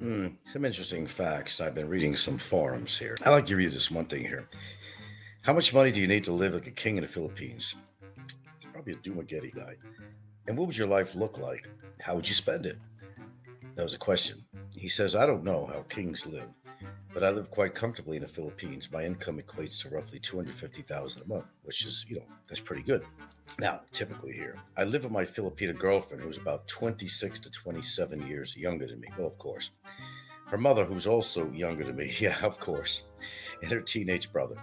Some interesting facts. I've been reading some forums here. I like to read this one thing here. How much money do you need to live like a king in the Philippines? It's probably a Dumagetti guy. And what would your life look like? How would you spend it? That was a question. He says, I don't know how kings live, but I live quite comfortably in the Philippines. My income equates to roughly 250,000 a month, which is, that's pretty good. Now, typically here, I live with my Filipino girlfriend who's about 26 to 27 years younger than me. Well, of course. Her mother, who's also younger than me, yeah, of course, and her teenage brother.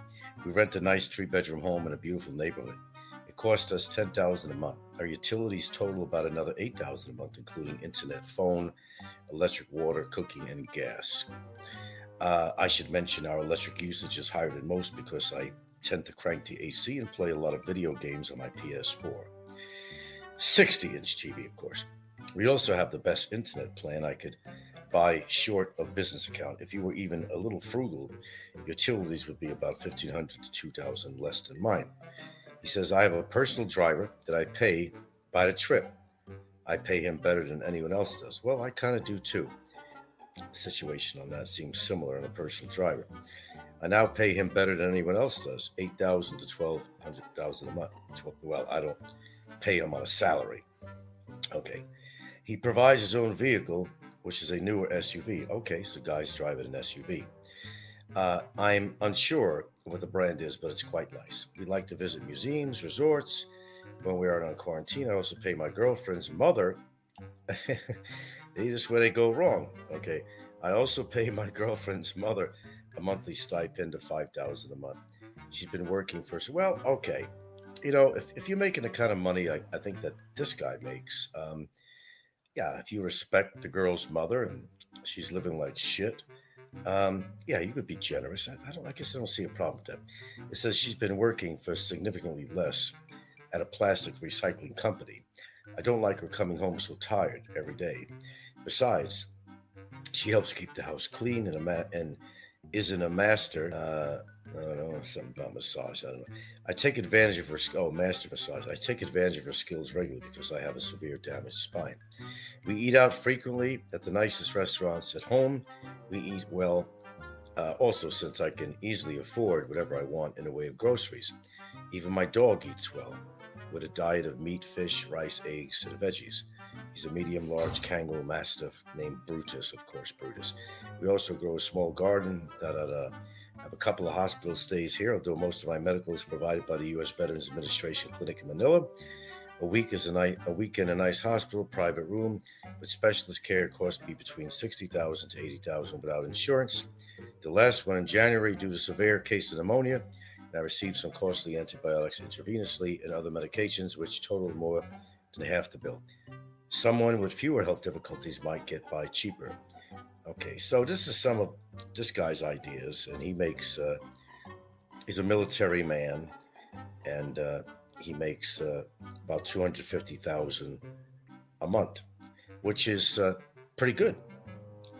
We rent a nice three-bedroom home in a beautiful neighborhood. It costs us 10,000 a month. Our utilities total about another 8,000 a month, including internet, phone, electric, water, cooking, and gas. I should mention our electric usage is higher than most because I tend to crank the AC and play a lot of video games on my PS4. 60-inch TV, of course. We also have the best internet plan I could buy short of business account. If you were even a little frugal, utilities would be about 1,500 to 2,000 less than mine. He says, I have a personal driver that I pay by the trip. I pay him better than anyone else does. Well, I kind of do too. The situation on that seems similar in a personal driver. I now pay him better than anyone else does, 8,000 to 1,200,000 a month. Well, I don't pay him on a salary. Okay. He provides his own vehicle, which is a newer SUV. Okay, so guys driving an SUV. I'm unsure what the brand is, but it's quite nice. We like to visit museums, resorts. When we are on quarantine, I also pay my girlfriend's mother. They just where they go wrong. Okay, I also pay my girlfriend's mother a monthly stipend of 5,000 a month. She's been working for well. Okay, if you're making the kind of money I think that this guy makes, yeah, if you respect the girl's mother and she's living like shit, yeah, you could be generous. I guess I don't see a problem with that. It says she's been working for significantly less at a plastic recycling company. I don't like her coming home so tired every day. Besides, she helps keep the house clean and isn't a master. I don't know, something about massage. I don't know. I take advantage of her. Master massage. I take advantage of her skills regularly because I have a severe damaged spine. We eat out frequently at the nicest restaurants at home. We eat well, also since I can easily afford whatever I want in the way of groceries. Even my dog eats well, with a diet of meat, fish, rice, eggs, and veggies. He's a medium large Kangal Mastiff named Brutus, of course, Brutus. We also grow a small garden. Da, da, da. I have a couple of hospital stays here, although most of my medical is provided by the U.S. Veterans Administration Clinic in Manila. A week in a nice hospital, private room, with specialist care cost me between 60,000 to 80,000 without insurance. The last one in January due to severe case of pneumonia, and I received some costly antibiotics intravenously and other medications, which totaled more than half the bill. Someone with fewer health difficulties might get by cheaper. Okay, so this is some of this guy's ideas, and he's a military man, and he makes about 250,000 a month, which is pretty good,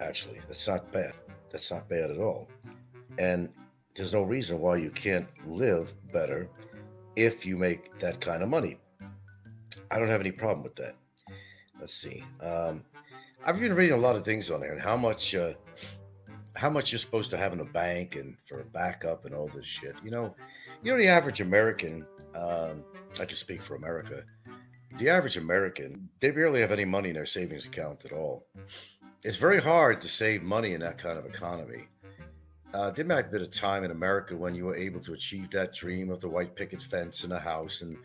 actually. That's not bad. That's not bad at all. And there's no reason why you can't live better if you make that kind of money. I don't have any problem with that. Let's see. I've been reading a lot of things on there and how much you're supposed to have in a bank and for a backup and all this shit. The average American. I can speak for America. The average American, they barely have any money in their savings account at all. It's very hard to save money in that kind of economy. There might have been a time in America when you were able to achieve that dream of the white picket fence and a house and,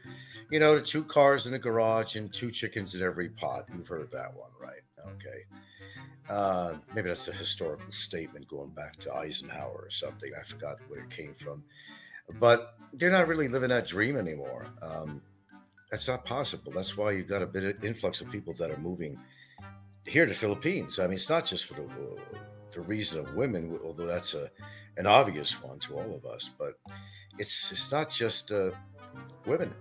the two cars in the garage and two chickens in every pot. You've heard that one, right? Okay. Maybe that's a historical statement going back to Eisenhower or something. I forgot where it came from. But they're not really living that dream anymore. That's not possible. That's why you've got a bit of influx of people that are moving here to the Philippines. I mean, it's not just for the reason of women, although that's an obvious one to all of us. But it's not just women.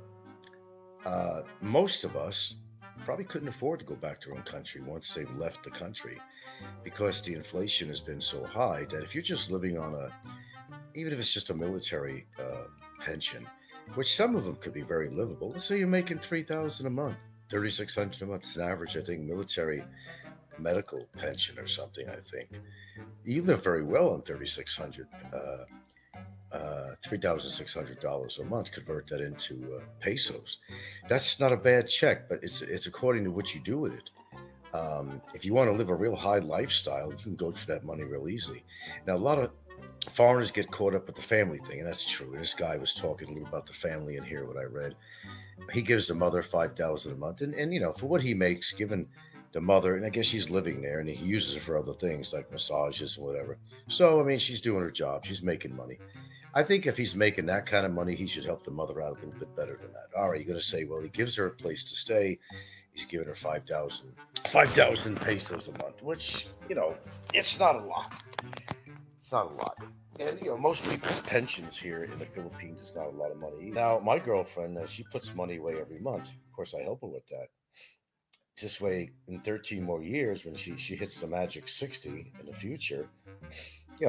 Most of us probably couldn't afford to go back to their own country once they've left the country because the inflation has been so high that if you're just living on even if it's just a military pension, which some of them could be very livable. Let's say you're making 3,000 a month, 3,600 a month. It's an average, I think, medical pension or something, I think. You live very well on 3,600, $3,600 a month. Convert that into pesos. That's not a bad check, but it's according to what you do with it. If you want to live a real high lifestyle, you can go for that money real easily. Now, a lot of foreigners get caught up with the family thing, and that's true. This guy was talking a little about the family in here. What I read, he gives the mother 5,000 a month, and for what he makes, given the mother, and I guess she's living there, and he uses it for other things like massages and whatever. So I mean, she's doing her job. She's making money. I think if he's making that kind of money, he should help the mother out a little bit better than that. All right, you're going to say, well, he gives her a place to stay. He's giving her 5,000 pesos a month, which, it's not a lot. It's not a lot. And, most people's pensions here in the Philippines is not a lot of money. Now, my girlfriend, she puts money away every month. Of course, I help her with that. This way, in 13 more years, when she hits the magic 60 in the future,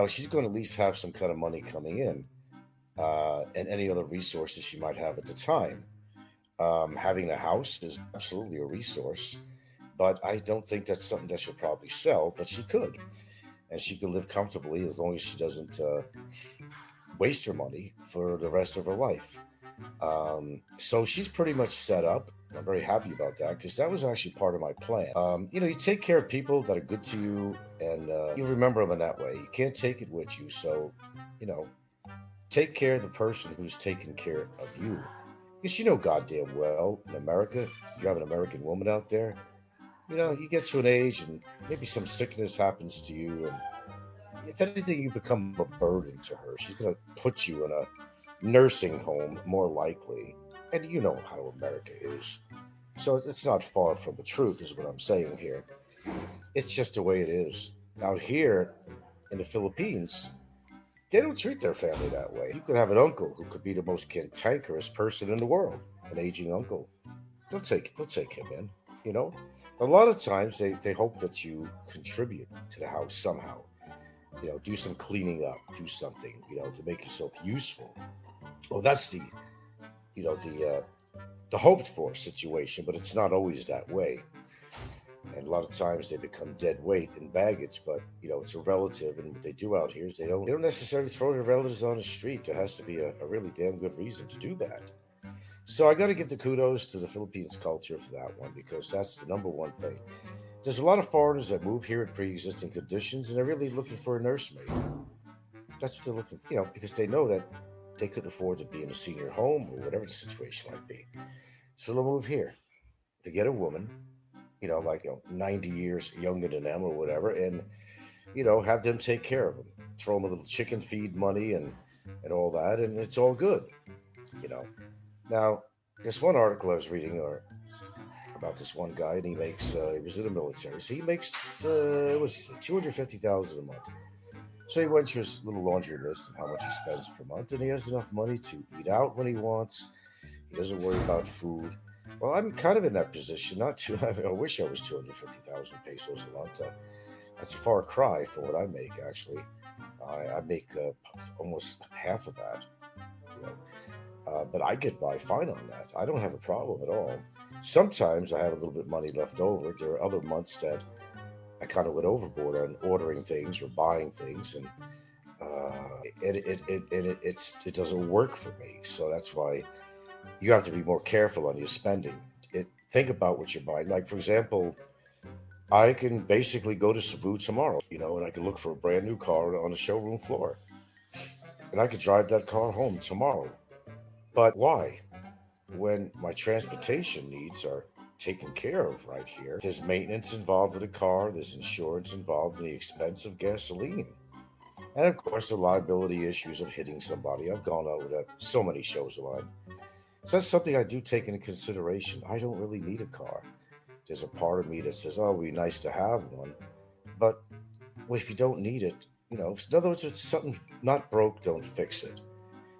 she's going to at least have some kind of money coming in, and any other resources she might have at the time. Having a house is absolutely a resource, but I don't think that's something that she'll probably sell, but she could. And she could live comfortably as long as she doesn't waste her money for the rest of her life. So she's pretty much set up. I'm very happy about that because that was actually part of my plan. You take care of people that are good to you, and you remember them in that way. You can't take it with you, so you know, take care of the person who's taking care of you. Because goddamn well in America, you have an American woman out there. You get to an age and maybe some sickness happens to you, and if anything, you become a burden to her. She's going to put you in a nursing home, more likely. And you know how America is. So it's not far from the truth, is what I'm saying here. It's just the way it is. Out here in the Philippines, they don't treat their family that way. You could have an uncle who could be the most cantankerous person in the world, an aging uncle. They'll take him in. You know, a lot of times they hope that you contribute to the house somehow. Do some cleaning up, do something, to make yourself useful. Well, that's the hoped for situation, but it's not always that way. And a lot of times they become dead weight and baggage. But it's a relative, and what they do out here is they don't necessarily throw their relatives on the street. There has to be a really damn good reason to do that. So I got to give the kudos to the Philippines culture for that one, because that's the number one thing. There's a lot of foreigners that move here in pre-existing conditions, and they're really looking for a nursemaid. That's what they're looking for, because they know that they could afford to be in a senior home or whatever the situation might be. So they'll move here to get a woman, like 90 years younger than them or whatever, and have them take care of them, throw them a little chicken feed money and all that, and it's all good. You know. Now, this one article I was reading about this one guy, and he was in the military, so he makes it was 250,000 a month. So he went through his little laundry list of how much he spends per month, and he has enough money to eat out when he wants. He doesn't worry about food. Well, I'm kind of in that position. Not too. I wish I was 250,000 pesos a month. That's a far cry for what I make. Actually, I make almost half of that. You know, but I get by fine on that. I don't have a problem at all. Sometimes I have a little bit of money left over. There are other months that I kind of went overboard on ordering things or buying things, and it doesn't work for me. So that's why you have to be more careful on your spending. Think about what you're buying. Like, for example, I can basically go to Cebu tomorrow, and I can look for a brand new car on the showroom floor, and I could drive that car home tomorrow. But why? When my transportation needs are taken care of right here, there's maintenance involved with the car, there's insurance involved in the expense of gasoline. And of course, the liability issues of hitting somebody. I've gone over that so many shows of mine. So that's something I do take into consideration. I don't really need a car. There's a part of me that says, oh, it'd be nice to have one. But if you don't need it, in other words, it's something not broke, don't fix it.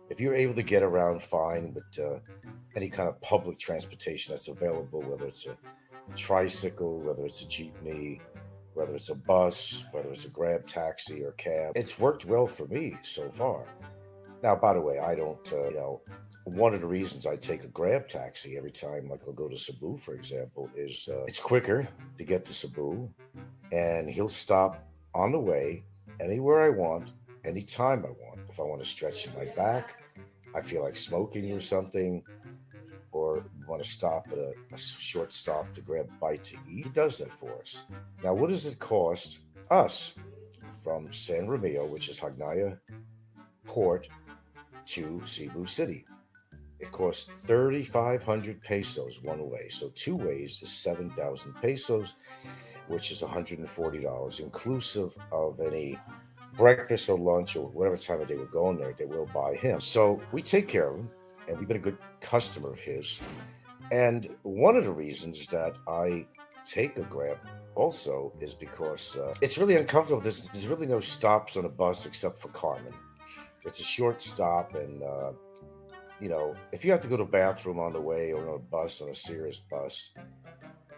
If you're able to get around fine with any kind of public transportation that's available, whether it's a tricycle, whether it's a jeepney, whether it's a bus, whether it's a grab taxi or cab, it's worked well for me so far. Now, by the way, I don't, one of the reasons I take a grab taxi every time, like I'll go to Cebu, for example, is it's quicker to get to Cebu. and he'll stop on the way anywhere I want, anytime I want. If I want to stretch my back, I feel like smoking or something, or want to stop at a short stop to grab a bite to eat, he does that for us. Now, what does it cost us from San Romeo, which is Hagnaya Port, to Cebu City? It costs 3,500 pesos one way. So two ways is 7,000 pesos, which is $140, inclusive of any breakfast or lunch or whatever time of day we're going there, they will buy him. So we take care of him, and we've been a good customer of his. And one of the reasons that I take a Grab also is because it's really uncomfortable. There's really no stops on a bus except for Carmen. It's a short stop, and if you have to go to the bathroom on the way or on a bus, on a serious bus,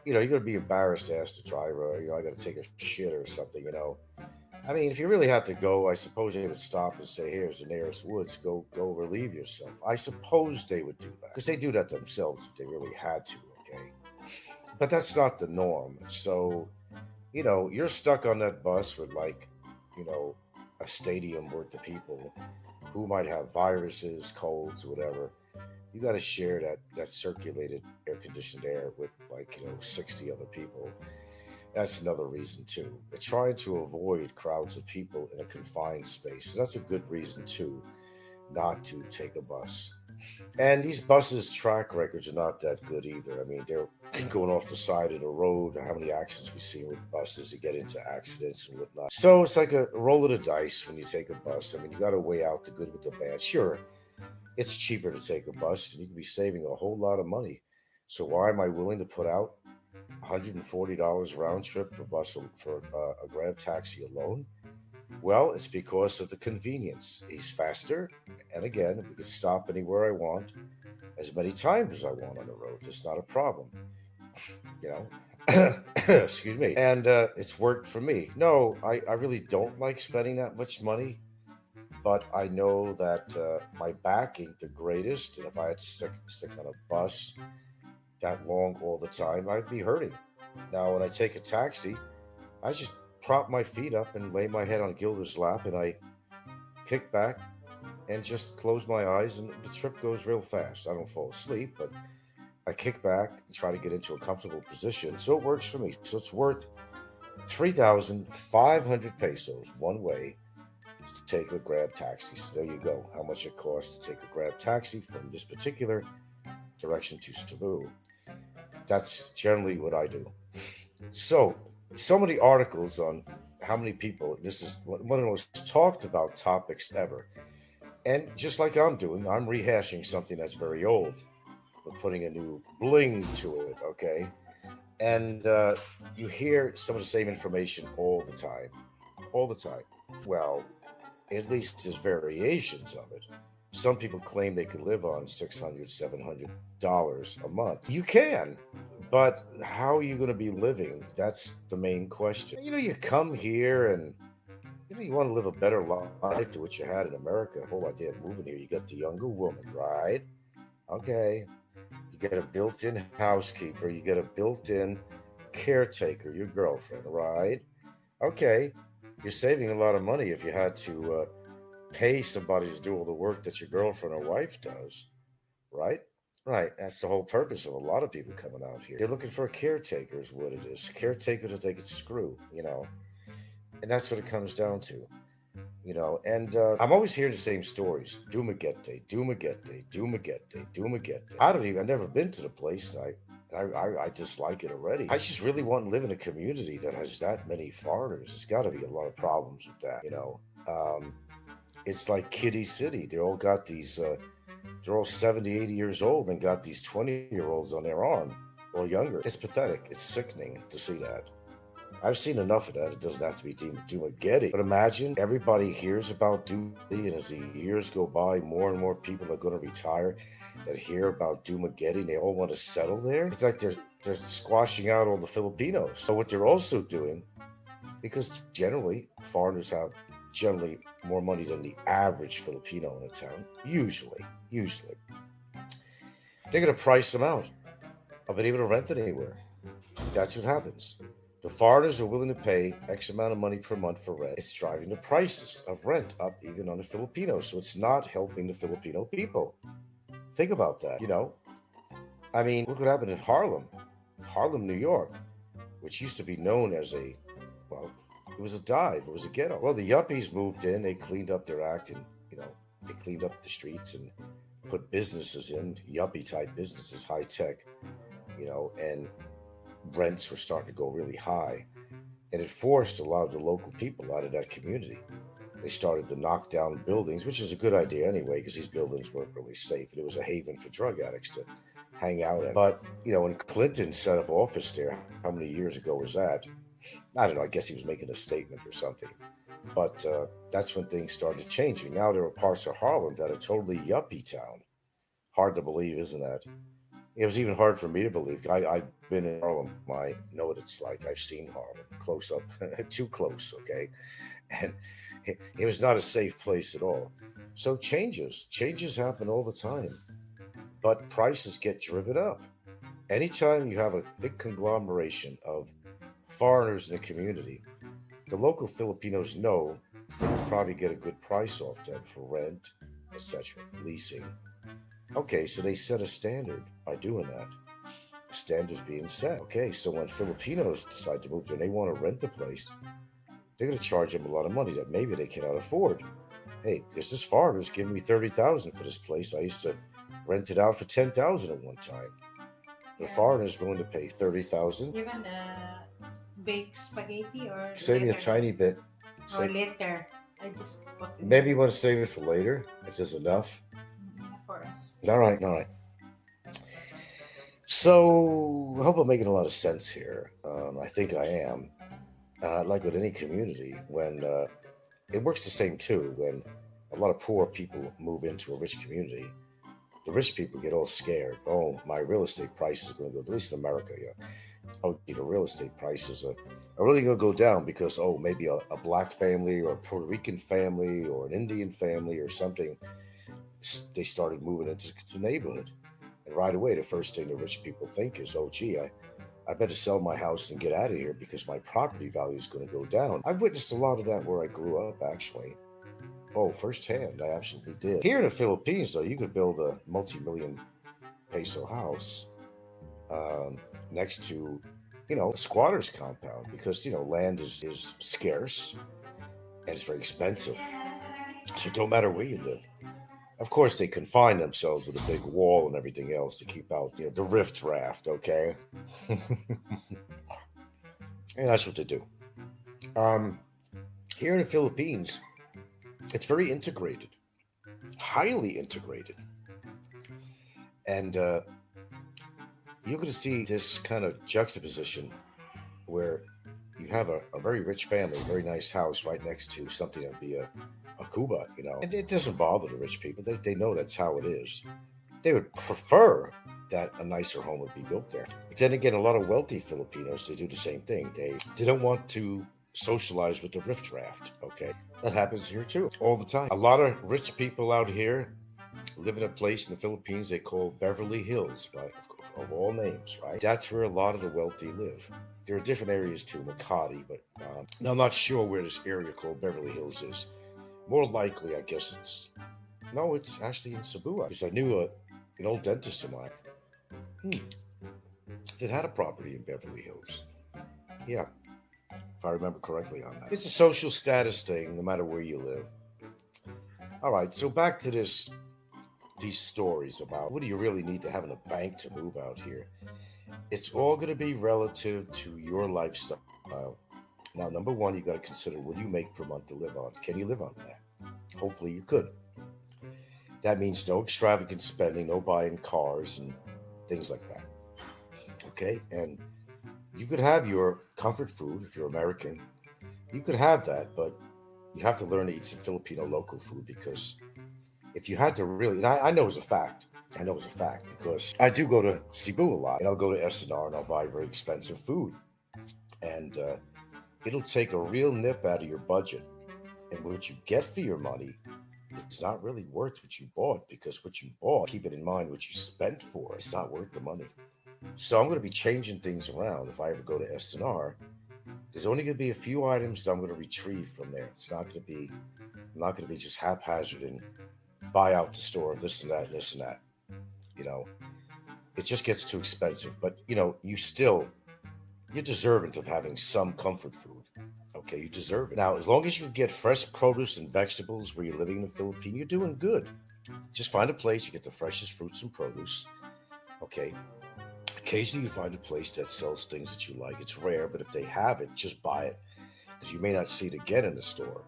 you're going to be embarrassed to ask the driver, I got to take a shit or something. I mean, if you really have to go, I suppose they would stop and say, "Here's the nearest woods. Go relieve yourself." I suppose they would do that because they do that themselves if they really had to. Okay, but that's not the norm. So, you're stuck on that bus with you know, a stadium worth of people who might have viruses, colds, whatever. You got to share that circulated air conditioned air with 60 other people. That's another reason too. It's trying to avoid crowds of people in a confined space. So that's a good reason too, not to take a bus. And these buses' track records are not that good either. I mean, they're going off the side of the road. How many accidents we see with buses that get into accidents and whatnot. So it's like a roll of the dice when you take a bus. I mean, you got to weigh out the good with the bad. Sure, it's cheaper to take a bus, and you can be saving a whole lot of money. So why am I willing to put out $140 round trip for bus for a Grab taxi alone? Well, it's because of the convenience. He's faster, and again, we can stop anywhere I want, as many times as I want on the road. It's not a problem, you know. Excuse me. And it's worked for me. No, I really don't like spending that much money, but I know that my back ain't the greatest, and if I had to stick on a bus that long all the time, I'd be hurting. Now, when I take a taxi, I just prop my feet up and lay my head on Gilda's lap, and I kick back and just close my eyes, and the trip goes real fast. I don't fall asleep, but I kick back and try to get into a comfortable position. So it works for me. So it's worth 3,500 pesos one way to take a Grab taxi. So there you go. How much it costs to take a Grab taxi from this particular direction to Cebu. That's generally what I do. So many articles on how many people, this is one of the most talked about topics ever. And just like I'm doing, I'm rehashing something that's very old, but putting a new bling to it, okay? And you hear some of the same information all the time. Well, at least there's variations of it. Some people claim they could live on $600, $700 a month. You can, but how are you going to be living? That's the main question. You come here and you want to live a better life to what you had in America. The whole idea of moving here, you get the younger woman, right? Okay. You get a built in housekeeper, you get a built in caretaker, your girlfriend, right? Okay. You're saving a lot of money if you had to pay somebody to do all the work that your girlfriend or wife does, right? Right. That's the whole purpose of a lot of people coming out here. They're looking for a caretaker, is what it is. Caretaker that they could screw. And that's what it comes down to. And I'm always hearing the same stories. Dumaguete, Dumaguete, Dumaguete, Dumaguete. I've never been to the place. I dislike it already. I just really want to live in a community that has that many foreigners. There's got to be a lot of problems with that. It's like Kitty City. They're all 70, 80 years old and got these 20-year-olds on their arm or younger. It's pathetic. It's sickening to see that. I've seen enough of that. It doesn't have to be Dumaguete. But imagine everybody hears about Dumaguete, and as the years go by, more and more people are going to retire that hear about Dumaguete, and they all want to settle there. It's like they're squashing out all the Filipinos. So what they're also doing, because generally foreigners have generally more money than the average Filipino in a town, usually, they're going to price them out of being able to rent it anywhere. That's what happens. The foreigners are willing to pay X amount of money per month for rent. It's driving the prices of rent up even on the Filipinos. So it's not helping the Filipino people. Think about that. I mean, look what happened in Harlem, New York, which used to be known as well, it was a dive, it was a ghetto. Well, the yuppies moved in, they cleaned up their act, and, they cleaned up the streets and put businesses in, yuppie type businesses, high tech, and rents were starting to go really high. And it forced a lot of the local people out of that community. They started to knock down buildings, which is a good idea anyway, because these buildings weren't really safe. And it was a haven for drug addicts to hang out at. But, when Clinton set up office there, how many years ago was that? I don't know. I guess he was making a statement or something. But that's when things started changing. Now there are parts of Harlem that are totally yuppie town. Hard to believe, isn't that? It was even hard for me to believe. I've been in Harlem. I know what it's like. I've seen Harlem close up, too close, okay? And it was not a safe place at all. So changes happen all the time, but prices get driven up. Anytime you have a big conglomeration of foreigners in the community, the local Filipinos know they can probably get a good price off them for rent, etc., leasing. Okay, so they set a standard by doing that. The standard's being set. Okay, so when Filipinos decide to move there and they want to rent the place, they're going to charge them a lot of money that maybe they cannot afford. Hey, because this farmer's giving me 30,000 for this place. I used to rent it out for 10,000 at one time. The Yeah. foreigner's willing to pay 30,000. Even baked spaghetti or Save me a later. tiny bit. Or Say, later. I just put it maybe you want to save it for later if there's enough. for us. All right, all right. So I hope I'm making a lot of sense here. I think I am. Like with any community, when it works the same too, when a lot of poor people move into a rich community, the rich people get all scared. Oh, my real estate price is going to go, at least in America, yeah. Oh, gee, the real estate prices are really going to go down because, oh, maybe a black family or a Puerto Rican family or an Indian family or something, they started moving into the neighborhood. And right away, the first thing the rich people think is, oh, gee, I better sell my house and get out of here because my property value is going to go down. I've witnessed a lot of that where I grew up, actually. Oh, firsthand, I absolutely did. Here in the Philippines, though, you could build a multi-million peso house um, next to, a squatter's compound because, land is scarce and it's very expensive. So it don't matter where you live. Of course, they confine themselves with a big wall and everything else to keep out, the rift raft, okay? And that's what they do. Um, Here in the Philippines, it's very integrated, highly integrated. And you're going to see this kind of juxtaposition where you have a very rich family, a very nice house right next to something that would be a Cuba, And it doesn't bother the rich people. They know that's how it is. They would prefer that a nicer home would be built there. But then again, a lot of wealthy Filipinos, they do the same thing. They don't want to socialize with the rift raft, okay? That happens here too, all the time. A lot of rich people out here live in a place in the Philippines they call Beverly Hills, right? Of all names, right? That's where a lot of the wealthy live. There are different areas too, Makati, but now I'm not sure where this area called Beverly Hills is. More likely, I guess it's actually in Cebu. Because I knew an old dentist of mine that had a property in Beverly Hills. Yeah, if I remember correctly on that. It's a social status thing, no matter where you live. All right, so back to these stories about what do you really need to have in a bank to move out here. It's all going to be relative to your lifestyle. Now, number one, you got to consider what do you make per month to live on? Can you live on that? Hopefully, you could. That means no extravagant spending, no buying cars and things like that. Okay, and you could have your comfort food if you're American. You could have that, but you have to learn to eat some Filipino local food because if you had to really, and I know it's a fact. I know it's a fact because I do go to Cebu a lot, and I'll go to SNR and I'll buy very expensive food, and it'll take a real nip out of your budget, and what you get for your money is not really worth what you bought because what you bought, keep it in mind, what you spent for, it's not worth the money. So I'm going to be changing things around if I ever go to SNR. There's only going to be a few items that I'm going to retrieve from there. It's not going to be, I'm not going to be just haphazard and buy out the store, this and that, and this and that. You know, it just gets too expensive. But, you're deserving of having some comfort food. Okay, you deserve it. Now, as long as you get fresh produce and vegetables where you're living in the Philippines, you're doing good. Just find a place, you get the freshest fruits and produce. Okay, occasionally you find a place that sells things that you like. It's rare, but if they have it, just buy it because you may not see it again in the store.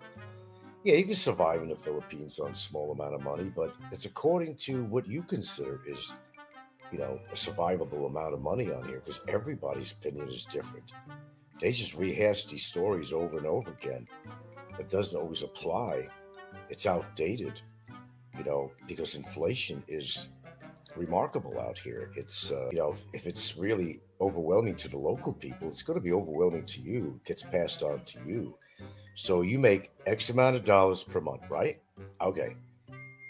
Yeah, you can survive in the Philippines on a small amount of money, but it's according to what you consider is, a survivable amount of money on here because everybody's opinion is different. They just rehash these stories over and over again. It doesn't always apply. It's outdated, because inflation is remarkable out here. It's, if it's really overwhelming to the local people, it's going to be overwhelming to you. It gets passed on to you. So you make X amount of dollars per month, right? Okay.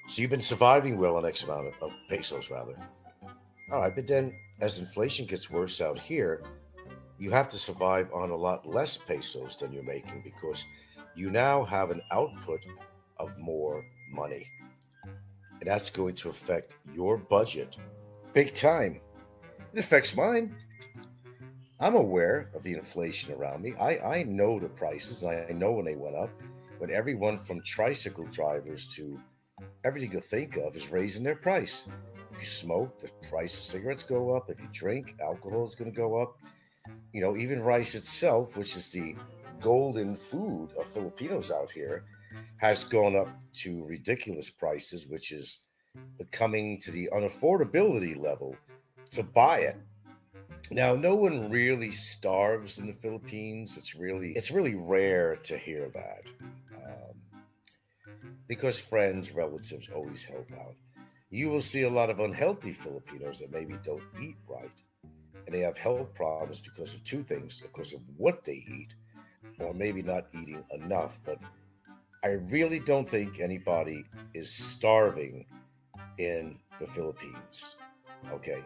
So you've been surviving well on X amount of pesos, rather. All right. But then as inflation gets worse out here, you have to survive on a lot less pesos than you're making because you now have an output of more money. And that's going to affect your budget big time. It affects mine. I'm aware of the inflation around me. I know the prices and I know when they went up. When everyone from tricycle drivers to everything you think of is raising their price. If you smoke, the price of cigarettes go up. If you drink, alcohol is going to go up. Even rice itself, which is the golden food of Filipinos out here, has gone up to ridiculous prices, which is becoming to the unaffordability level to buy it. Now, no one really starves in the Philippines. It's really rare to hear that, because friends, relatives always help out. You will see a lot of unhealthy Filipinos that maybe don't eat right, and they have health problems because of two things: because of what they eat, or maybe not eating enough. But I really don't think anybody is starving in the Philippines. Okay,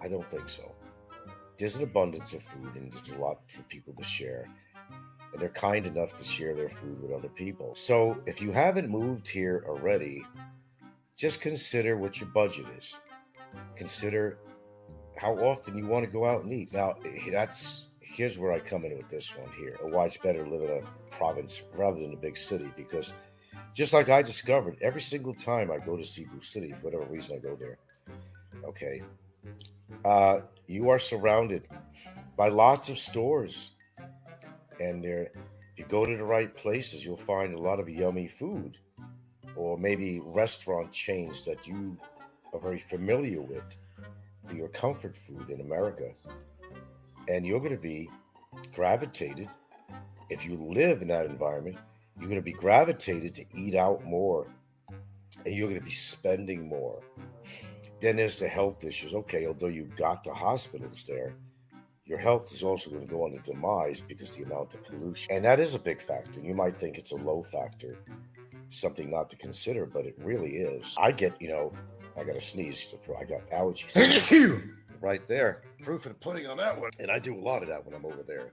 I don't think so. There's an abundance of food and there's a lot for people to share. And they're kind enough to share their food with other people. So if you haven't moved here already, just consider what your budget is. Consider how often you want to go out and eat. Now, here's where I come in with this one here. Why it's better to live in a province rather than a big city. Because just like I discovered, every single time I go to Cebu City, for whatever reason I go there, okay, you are surrounded by lots of stores, and there, if you go to the right places, you'll find a lot of yummy food, or maybe restaurant chains that you are very familiar with for your comfort food in America, and you're going to be gravitated. If you live in that environment, you're going to be gravitated to eat out more, and you're going to be spending more. Then there's the health issues. Okay, although you've got the hospitals there, your health is also going to go on the demise because the amount of pollution. And that is a big factor. You might think it's a low factor, something not to consider, but it really is. I got to sneeze. I got allergies. Right there. Proof of the pudding on that one. And I do a lot of that when I'm over there.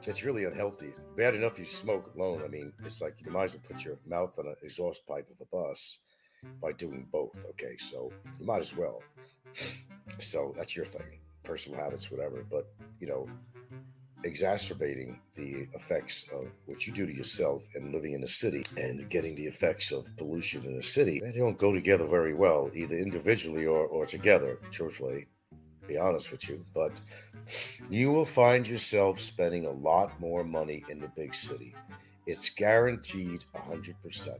It's really unhealthy. Bad enough you smoke alone. I mean, it's like you might as well put your mouth on an exhaust pipe of a bus by doing both. Okay, so you might as well. So that's your thing, personal habits, whatever. But you know, exacerbating the effects of what you do to yourself and living in a city and getting the effects of pollution in a city, they don't go together very well, either individually or together, truthfully, be honest with you. But you will find yourself spending a lot more money in the big city. It's guaranteed 100%.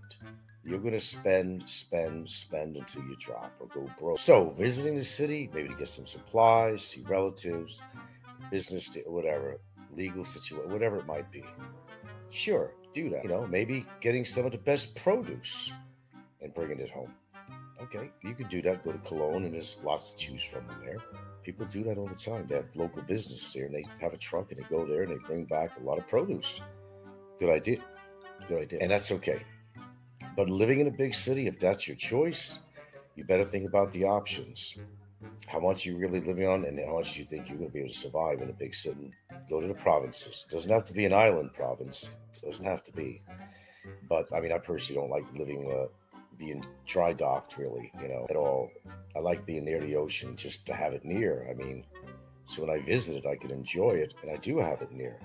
You're going to spend until you drop or go broke. So, visiting the city, maybe to get some supplies, see relatives, business, whatever, legal situation, whatever it might be. Sure, do that. Maybe getting some of the best produce and bringing it home. Okay, you could do that. Go to Cologne, and there's lots to choose from in there. People do that all the time. They have local businesses there, and they have a truck, and they go there, and they bring back a lot of produce. Good idea. Good idea. And that's okay. But living in a big city, if that's your choice, you better think about the options. how much you really living on, and how much you think you're going to be able to survive in a big city. Go to the provinces. It doesn't have to be an island province. It doesn't have to be. But I mean, I personally don't like living, being dry docked really, at all. I like being near the ocean just to have it near. I mean, so when I visit it, I can enjoy it, and I do have it near.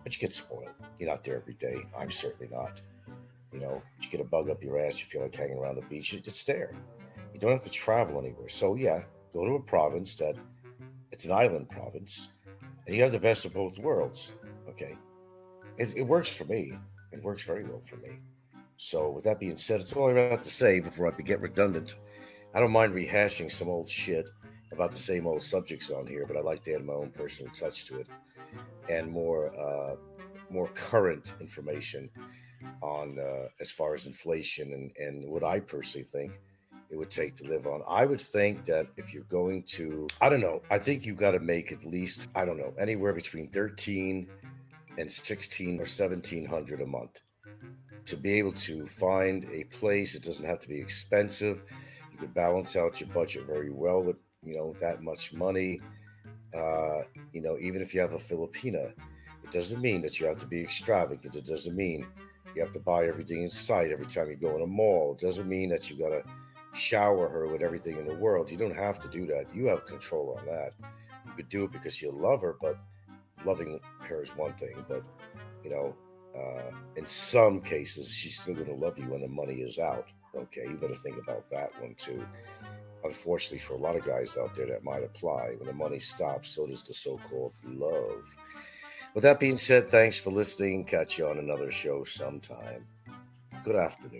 But you get spoiled. You're not there every day. I'm certainly not. You get a bug up your ass, you feel like hanging around the beach, it's there. You don't have to travel anywhere. So yeah, go to a province that it's an island province, and you have the best of both worlds. Okay, it works for me. It works very well for me. So with that being said, it's all I have to say before I get redundant. I don't mind rehashing some old shit about the same old subjects on here, but I like to add my own personal touch to it and more current information on as far as inflation and what I personally think it would take to live on. I would think that if you're going to, I don't know, I think you've got to make at least, I don't know, anywhere between 13 and 16 or 1700 a month to be able to find a place. It doesn't have to be expensive. You could balance out your budget very well with that much money. Uh, even if you have a Filipina, it doesn't mean that you have to be extravagant. It doesn't mean you have to buy everything in sight every time you go in a mall. It doesn't mean that you got to shower her with everything in the world. You don't have to do that. You have control on that. You could do it because you love her, but loving her is one thing. But you know, in some cases, she's still going to love you when the money is out. Okay, you better think about that one too. Unfortunately, for a lot of guys out there, that might apply. When the money stops, so does the so-called love. With that being said, thanks for listening. Catch you on another show sometime. Good afternoon.